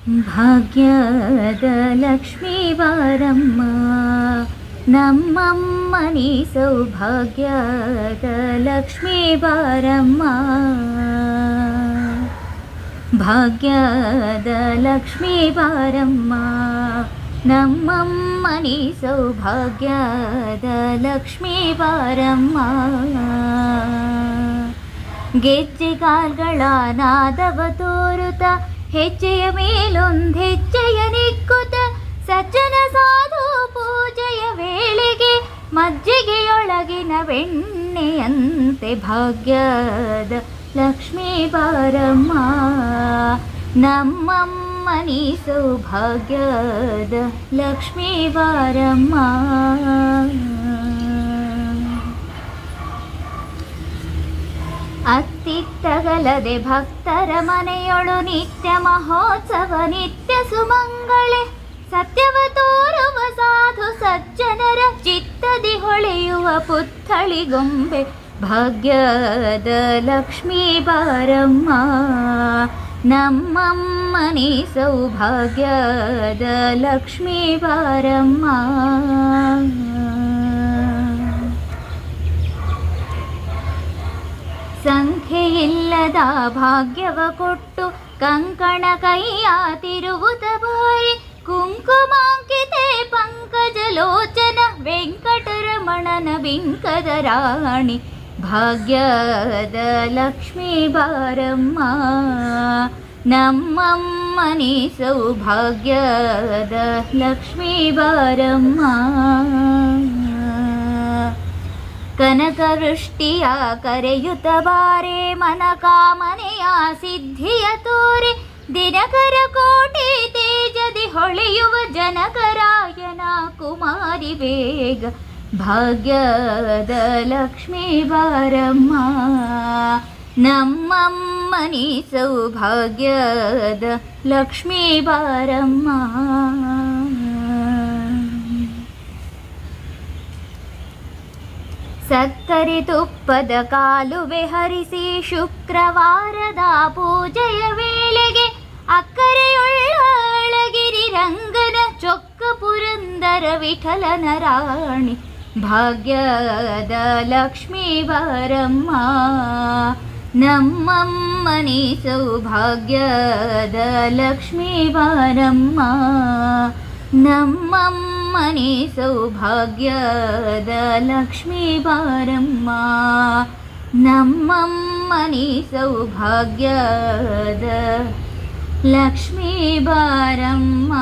ಭಾಗ್ಯದ ಲಕ್ಷ್ಮೀ ಬಾರಮ್ಮ ನಮ್ಮಮ್ಮ ನೀ ಸೌಭಾಗ್ಯದ ಲಕ್ಷ್ಮೀ ಬಾರಮ್ಮ ಭಾಗ್ಯದ ಲಕ್ಷ್ಮೀ ಬಾರಮ್ಮ ನಮ್ಮಮ್ಮ ನೀ ಸೌಭಾಗ್ಯದ ಲಕ್ಷ್ಮೀ ಬಾರಮ್ಮ ಗೆಜ್ಜೆಗಾಲ್ಗಳ ನಾದವ ತೋರುತ್ತ ಹೆಜ್ಜೆಯ ಮೇಲೊಂದು ಹೆಜ್ಜೆಯ ನಿಕ್ಕುತ್ತ ಸಜ್ಜನ ಸಾಧು ಪೂಜೆಯ ವೇಳೆಗೆ ಮಜ್ಜಿಗೆಯೊಳಗಿನ ಬೆಣ್ಣೆಯಂತೆ ಭಾಗ್ಯದ ಲಕ್ಷ್ಮೀ ಬಾರಮ್ಮ ನಮ್ಮಮ್ಮ ನೀ ಸೌಭಾಗ್ಯದ ಲಕ್ಷ್ಮೀ ಬಾರಮ್ಮ ಅತ್ತಿತ್ತಗಲದೆ ಭಕ್ತರ ಮನೆಯೊಳು ನಿತ್ಯ ಮಹೋತ್ಸವ ನಿತ್ಯ ಸುಮಂಗಳೆ ಸತ್ಯವ ತೋರುವ ಸಾಧು ಸಜ್ಜನರ ಚಿತ್ತದಿ ಹೊಳೆಯುವ ಪುತ್ಥಳಿಗೊಂಬೆ ಭಾಗ್ಯದ ಲಕ್ಷ್ಮೀ ಬಾರಮ್ಮ ನಮ್ಮಮ್ಮ ನೀ ಸೌಭಾಗ್ಯದ ಲಕ್ಷ್ಮೀ ಬಾರಮ್ಮ ಸಂಖ್ಯೆಯಿಲ್ಲದ ಭಾಗ್ಯವ ಕೊಟ್ಟು ಕಂಕಣ ಕೈಯ ತಿರುವುತ ಬಾರಿ ಕುಂಕುಮಾಂಕಿತೆ ಪಂಕಜಲೋಚನ ವೆಂಕಟರಮಣನ ಬಿಂಕದ ರಾಣಿ ಭಾಗ್ಯದ ಲಕ್ಷ್ಮೀ ಬಾರಮ್ಮ ನಮ್ಮಮ್ಮ ನೀ ಸೌಭಾಗ್ಯದ ಲಕ್ಷ್ಮೀ ಬಾರಮ್ಮ ಕನಕವೃಷ್ಟಿಯ ಕರೆಯುತ್ತ ಬಾರೆ ಮನಕಾಮನೆಯ ಸಿದ್ಧಿಯ ತೋರೆ ದಿನಕರ ಕೋಟಿ ತೇಜದಿ ಹೊಳೆಯುವ ಜನಕರಾಯನ ಕುಮಾರಿ ಬೇಗ ಭಾಗ್ಯದ ಲಕ್ಷ್ಮೀ ಬಾರಮ್ಮ ನಮ್ಮಮ್ಮ ನೀ ಸೌಭಾಗ್ಯದ ಲಕ್ಷ್ಮೀ ಬಾರಮ್ಮ ಸಕ್ಕರೆ ತುಪ್ಪದ ಕಾಲುವೆ ಹರಿಸಿ ಶುಕ್ರವಾರದ ಪೂಜೆಯ ವೇಳೆಗೆ ಅಕ್ಕರೆಯುಳ್ಳ ಅಳಗಿರಿ ರಂಗನ ಚೊಕ್ಕ ಪುರಂದರ ವಿಠಲನ ರಾಣಿ ಭಾಗ್ಯದ ಲಕ್ಷ್ಮೀ ಬಾರಮ್ಮ ನಮ್ಮಮ್ಮ ನೀ ಸೌಭಾಗ್ಯದ ಲಕ್ಷ್ಮೀ ಬಾರಮ್ಮ ನಮ್ಮಮ್ಮ ನೀ ಸೌಭಾಗ್ಯದ ಲಕ್ಷ್ಮೀ ಬಾರಮ್ಮ ನಮ್ಮಮ್ಮ ನೀ ಸೌಭಾಗ್ಯದ ಲಕ್ಷ್ಮೀ ಬಾರಮ್ಮ